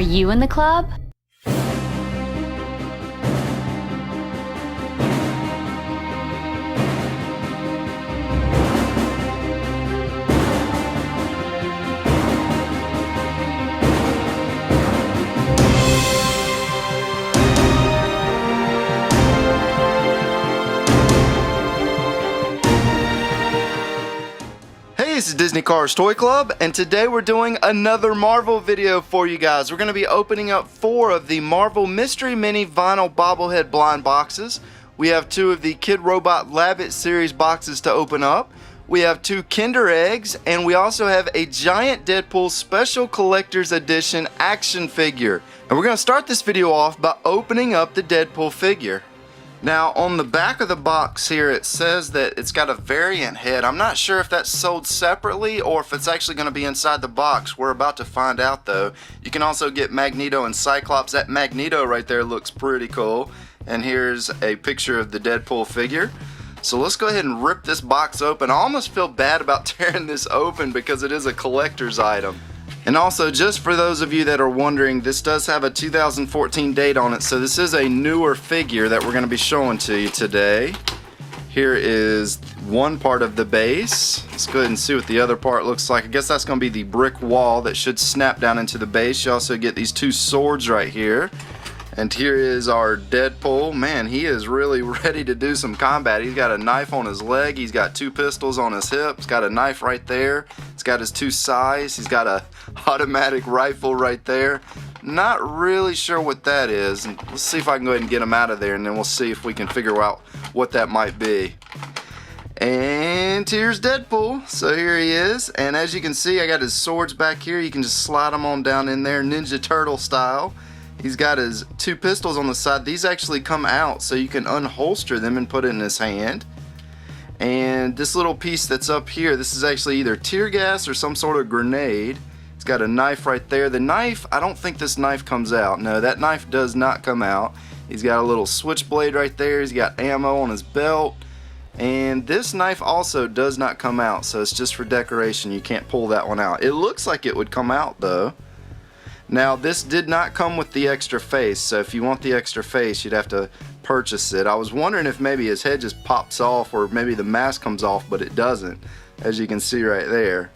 you in the club? This is Disney Cars Toy Club, and today we're doing another Marvel video for you guys. We're going to be opening up 4 of the Marvel Mystery Mini Vinyl Bobblehead Blind Boxes. We have 2 of the Kid Robot Labbit series boxes to open up. We have 2 Kinder Eggs, and we also have a giant Deadpool Special Collector's Edition action figure. And we're going to start this video off by opening up the Deadpool figure. Now on the back of the box here it says that it's got a variant head. I'm not sure if that's sold separately or if it's actually going to be inside the box. We're about to find out though. You can also get Magneto and Cyclops. That Magneto right there looks pretty cool. And here's a picture of the Deadpool figure. So let's go ahead and rip this box open. I almost feel bad about tearing this open because it is a collector's item. And also, just for those of you that are wondering, this does have a 2014 date on it, so this is a newer figure that we're going to be showing to you today. Here is one part of the base. Let's go ahead and see what the other part looks like. I guess that's going to be the brick wall that should snap down into the base. You also get these 2 swords right here. And here is our Deadpool. Man, he is really ready to do some combat. He's got a knife on his leg. He's got 2 pistols on his hip. He's got a knife right there. He's got his 2 scythes. He's got a automatic rifle right there. Not really sure what that is. Let's see if I can go ahead and get him out of there, and then we'll see if we can figure out what that might be. And here's Deadpool. So here he is. And as you can see, I got his swords back here. You can just slide them on down in there, Ninja Turtle style. He's got his 2 pistols on the side. These actually come out so you can unholster them and put it in his hand. And this little piece that's up here, this is actually either tear gas or some sort of grenade. He's got a knife right there. The knife, I don't think this knife comes out. No, that knife does not come out. He's got a little switchblade right there. He's got ammo on his belt. And this knife also does not come out, so it's just for decoration. You can't pull that one out. It looks like it would come out though. Now this did not come with the extra face, so if you want the extra face you'd have to purchase it. I was wondering if maybe his head just pops off or maybe the mask comes off, but it doesn't, as you can see right there.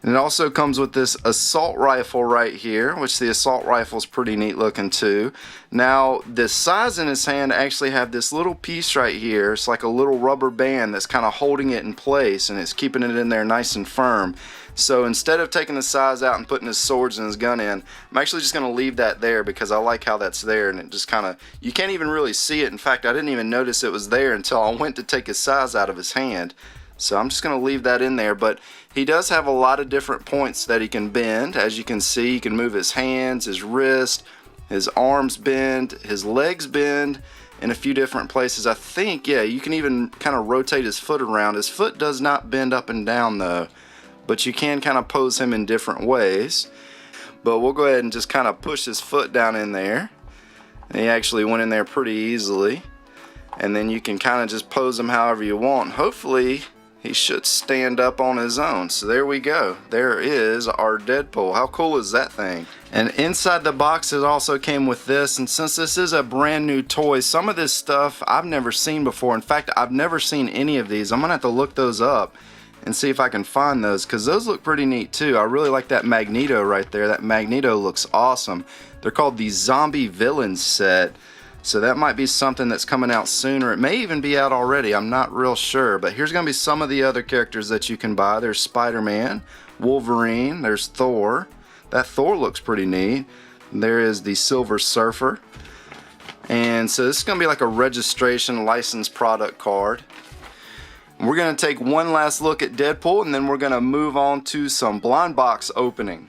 And it also comes with this assault rifle right here, which the assault rifle is pretty neat looking too. Now the size in his hand actually have this little piece right here. It's like a little rubber band that's kind of holding it in place, and it's keeping it in there nice and firm. So instead of taking the size out and putting his swords and his gun in, I'm actually just going to leave that there because I like how that's there, and it just kind of, you can't even really see it. In fact, I didn't even notice it was there until I went to take his size out of his hand. So I'm just going to leave that in there, but he does have a lot of different points that he can bend. As you can see, he can move his hands, his wrist, his arms bend, his legs bend in a few different places. I think, yeah, you can even kind of rotate his foot around. His foot does not bend up and down though, but you can kind of pose him in different ways. But we'll go ahead and just kind of push his foot down in there. And he actually went in there pretty easily. And then you can kind of just pose him however you want. Hopefully he should stand up on his own. So there we go. There is our Deadpool. How cool is that thing? And inside the box it also came with this. And since this is a brand new toy, some of this stuff I've never seen before. In fact, I've never seen any of these. I'm gonna have to look those up and see if I can find those, because those look pretty neat too. I really like that Magneto right there. That Magneto looks awesome. They're called the Zombie Villains set. So that might be something that's coming out soon, or it may even be out already. I'm not real sure. But here's going to be some of the other characters that you can buy. There's Spiderman, Wolverine, there's Thor. That Thor looks pretty neat. There is the Silver Surfer. And so this is going to be like a registration license product card. We're going to take one last look at Deadpool, and then we're going to move on to some blind box opening.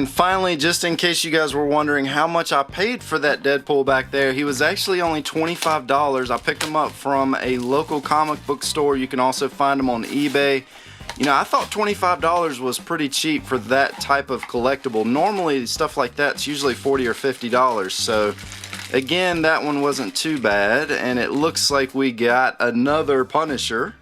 And finally, just in case you guys were wondering how much I paid for that Deadpool back there, he was actually only $25. I picked him up from a local comic book store. You can also find him on eBay. You know, I thought $25 was pretty cheap for that type of collectible. Normally, stuff like that's usually $40 or $50. So, again, that one wasn't too bad. And it looks like we got another Punisher.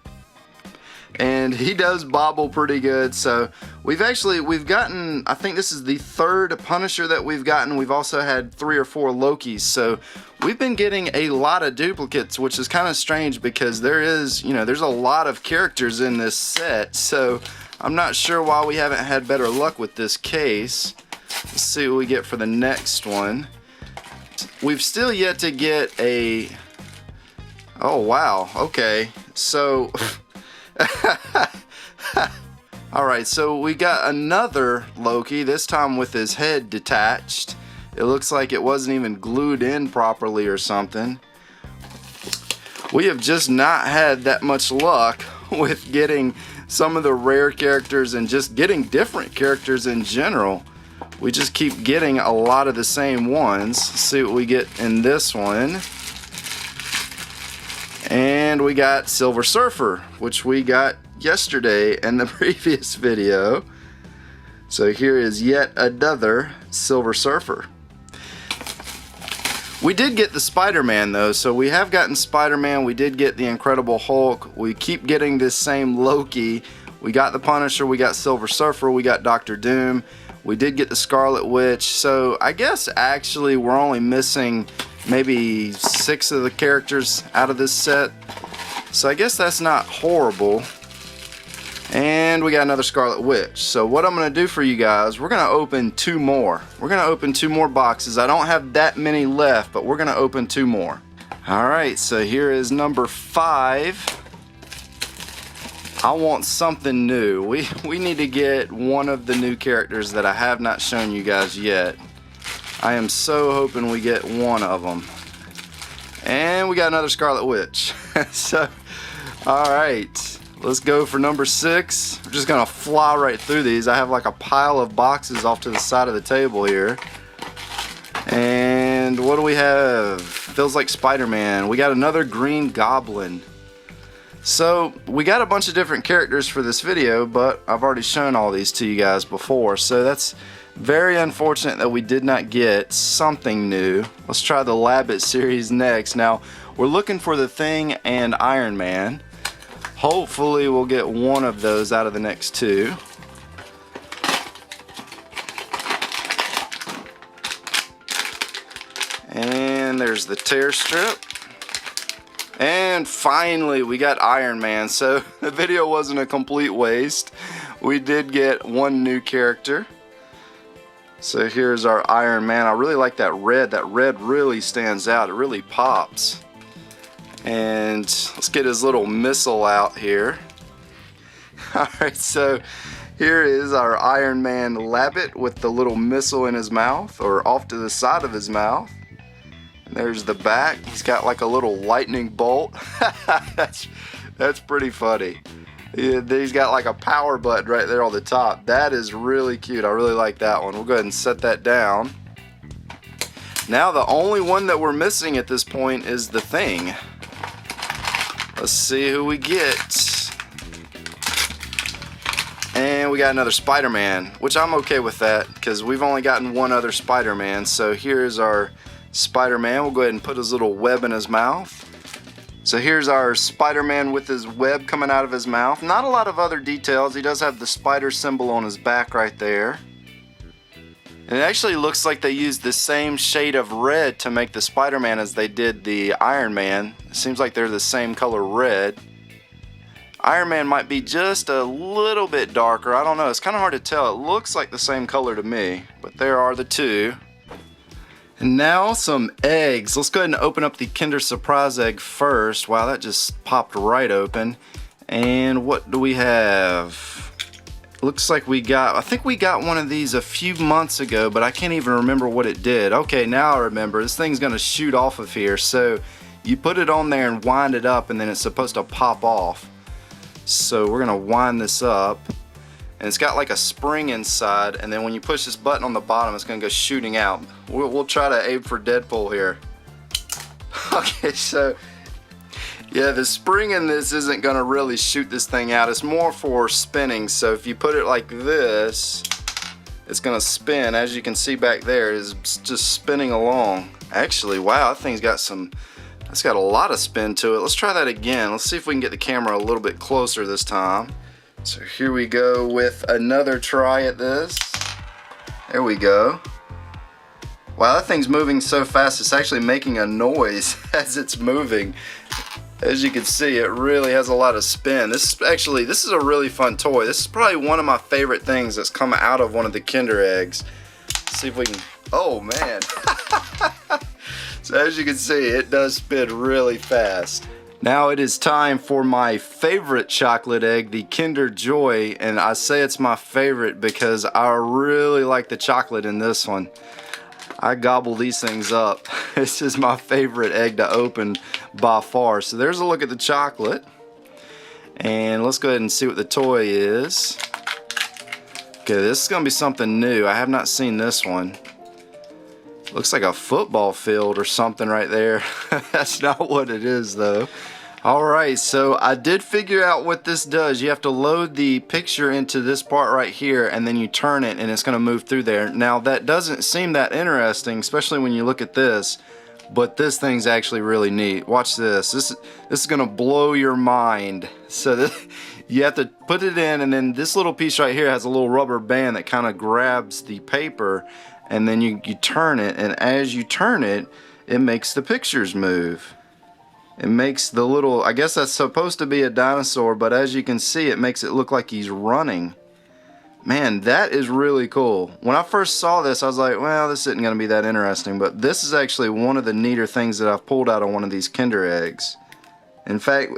And he does bobble pretty good. So we've gotten, I think this is the third Punisher that we've gotten. We've also had 3 or 4 Lokis. So we've been getting a lot of duplicates, which is kind of strange because there's a lot of characters in this set. So I'm not sure why we haven't had better luck with this case. Let's see what we get for the next one. We've still yet to get a, oh wow, okay. So alright, so we got another Loki, this time with his head detached. It looks like it wasn't even glued in properly or something. We have just not had that much luck with getting some of the rare characters and just getting different characters in general. We just keep getting a lot of the same ones. Let's see what we get in this one. And we got Silver Surfer, which we got yesterday in the previous video. So here is yet another Silver Surfer. We did get the Spider-Man though, so we have gotten Spider-Man, we did get the Incredible Hulk, we keep getting this same Loki, we got the Punisher, we got Silver Surfer, we got Doctor Doom, we did get the Scarlet Witch, so I guess actually we're only missing maybe 6 of the characters out of this set. So I guess that's not horrible. And we got another Scarlet Witch. So what I'm going to do for you guys, we're going to open 2 more. We're going to open 2 more boxes. I don't have that many left, but we're going to open 2 more. Alright, so here is number 5. I want something new. We need to get one of the new characters that I have not shown you guys yet. I am so hoping we get one of them. And we got another Scarlet Witch. So, alright, let's go for number 6. We're just going to fly right through these. I have like a pile of boxes off to the side of the table here. And what do we have? Feels like Spider-Man. We got another Green Goblin. So, we got a bunch of different characters for this video, but I've already shown all these to you guys before. So that's very unfortunate that we did not get something new. Let's try the Labbit series next. Now, we're looking for the Thing and Iron Man. Hopefully, we'll get one of those out of the next 2. And there's the tear strip. And finally, we got Iron Man. So, the video wasn't a complete waste. We did get one new character. So here's our Iron Man. I really like that red. That red really stands out. It really pops. And let's get his little missile out here. Alright, so here is our Iron Man Labbit with the little missile in his mouth, or off to the side of his mouth. And there's the back. He's got like a little lightning bolt. That's pretty funny. He's got like a power button right there on the top. That is really cute. I really like that one. We'll go ahead and set that down. Now the only one that we're missing at this point is the Thing. Let's see who we get. And we got another Spider-Man, which I'm okay with that because we've only gotten one other Spider-Man. So here's our Spider-Man. We'll go ahead and put his little web in his mouth. So here's our Spider-Man with his web coming out of his mouth. Not a lot of other details. He does have the spider symbol on his back right there. And it actually looks like they used the same shade of red to make the Spider-Man as they did the Iron Man. It seems like they're the same color red. Iron Man might be just a little bit darker. I don't know. It's kind of hard to tell. It looks like the same color to me. But there are the 2. And now some eggs. Let's go ahead and open up the Kinder Surprise egg first. Wow, that just popped right open. And what do we have? Looks like I think we got one of these a few months ago, but I can't even remember what it did. Okay, now I remember. This thing's gonna shoot off of here. So you put it on there and wind it up, and then it's supposed to pop off. So we're gonna wind this up. and it's got like a spring inside, and then when you push this button on the bottom, it's gonna go shooting out. We'll try to aim for Deadpool here. Okay, so yeah, the spring in this isn't gonna really shoot this thing out. It's more for spinning. So if you put it like this, it's gonna spin. As you can see back there, it's just spinning along. Actually, wow, that thing's got it's got a lot of spin to it. Let's try that again. Let's see if we can get the camera a little bit closer this time. So here we go with another try at this. There we go. Wow, that thing's moving so fast, it's actually making a noise as it's moving. As you can see, it really has a lot of spin. This is a really fun toy. This is probably one of my favorite things that's come out of one of the Kinder eggs. Let's see if we can, oh man. So as you can see, it does spin really fast. Now it is time for my favorite chocolate egg, the Kinder Joy, and I say it's my favorite because I really like the chocolate in this one. I gobble these things up. This is my favorite egg to open by far. So there's a look at the chocolate. And let's go ahead and see what the toy is. Okay, this is gonna be something new. I have not seen this one. Looks like a football field or something right there. That's not what it is though. Alright, so I did figure out what this does. You have to load the picture into this part right here, and then you turn it and it's going to move through there. Now that doesn't seem that interesting, especially when you look at this, but this thing's actually really neat. Watch this. This is going to blow your mind. So you have to put it in, and then this little piece right here has a little rubber band that kind of grabs the paper, and then you turn it, and as you turn it, it makes the pictures move. It makes the little, I guess that's supposed to be a dinosaur, but as you can see, it makes it look like he's running. Man, that is really cool. When I first saw this, I was like, well, this isn't going to be that interesting, but this is actually one of the neater things that I've pulled out of one of these Kinder eggs. In fact,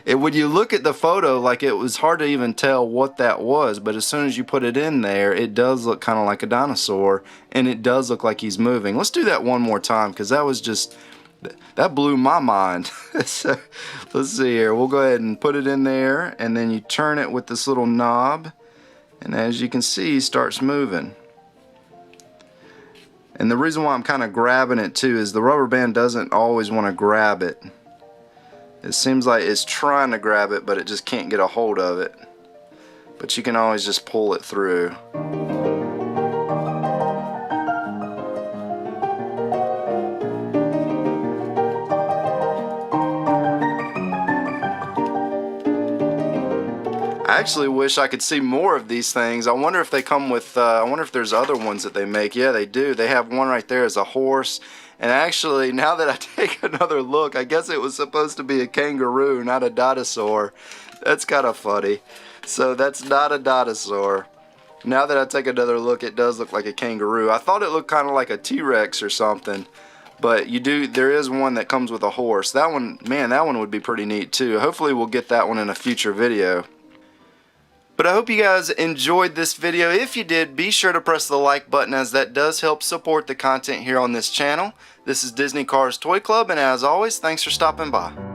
when you look at the photo, like, it was hard to even tell what that was, but as soon as you put it in there, it does look kind of like a dinosaur, and it does look like he's moving. Let's do that one more time, because that blew my mind. So, let's see here. We'll go ahead and put it in there, and then you turn it with this little knob, and as you can see, he starts moving. And the reason why I'm kind of grabbing it too is the rubber band doesn't always want to grab it. It seems like it's trying to grab it, but it just can't get a hold of it. But you can always just pull it through. I actually wish I could see more of these things. I wonder if they come with, I wonder if there's other ones that they make. Yeah, they do. They have one right there as a horse. And actually, now that I take another look, I guess it was supposed to be a kangaroo, not a dinosaur. That's kind of funny. So that's not a dinosaur. Now that I take another look, it does look like a kangaroo. I thought it looked kind of like a T-Rex or something. But there is one that comes with a horse. That one, man, that one would be pretty neat too. Hopefully we'll get that one in a future video. But I hope you guys enjoyed this video. If you did, be sure to press the like button, as that does help support the content here on this channel. This is Disney Cars Toy Club, and as always, thanks for stopping by.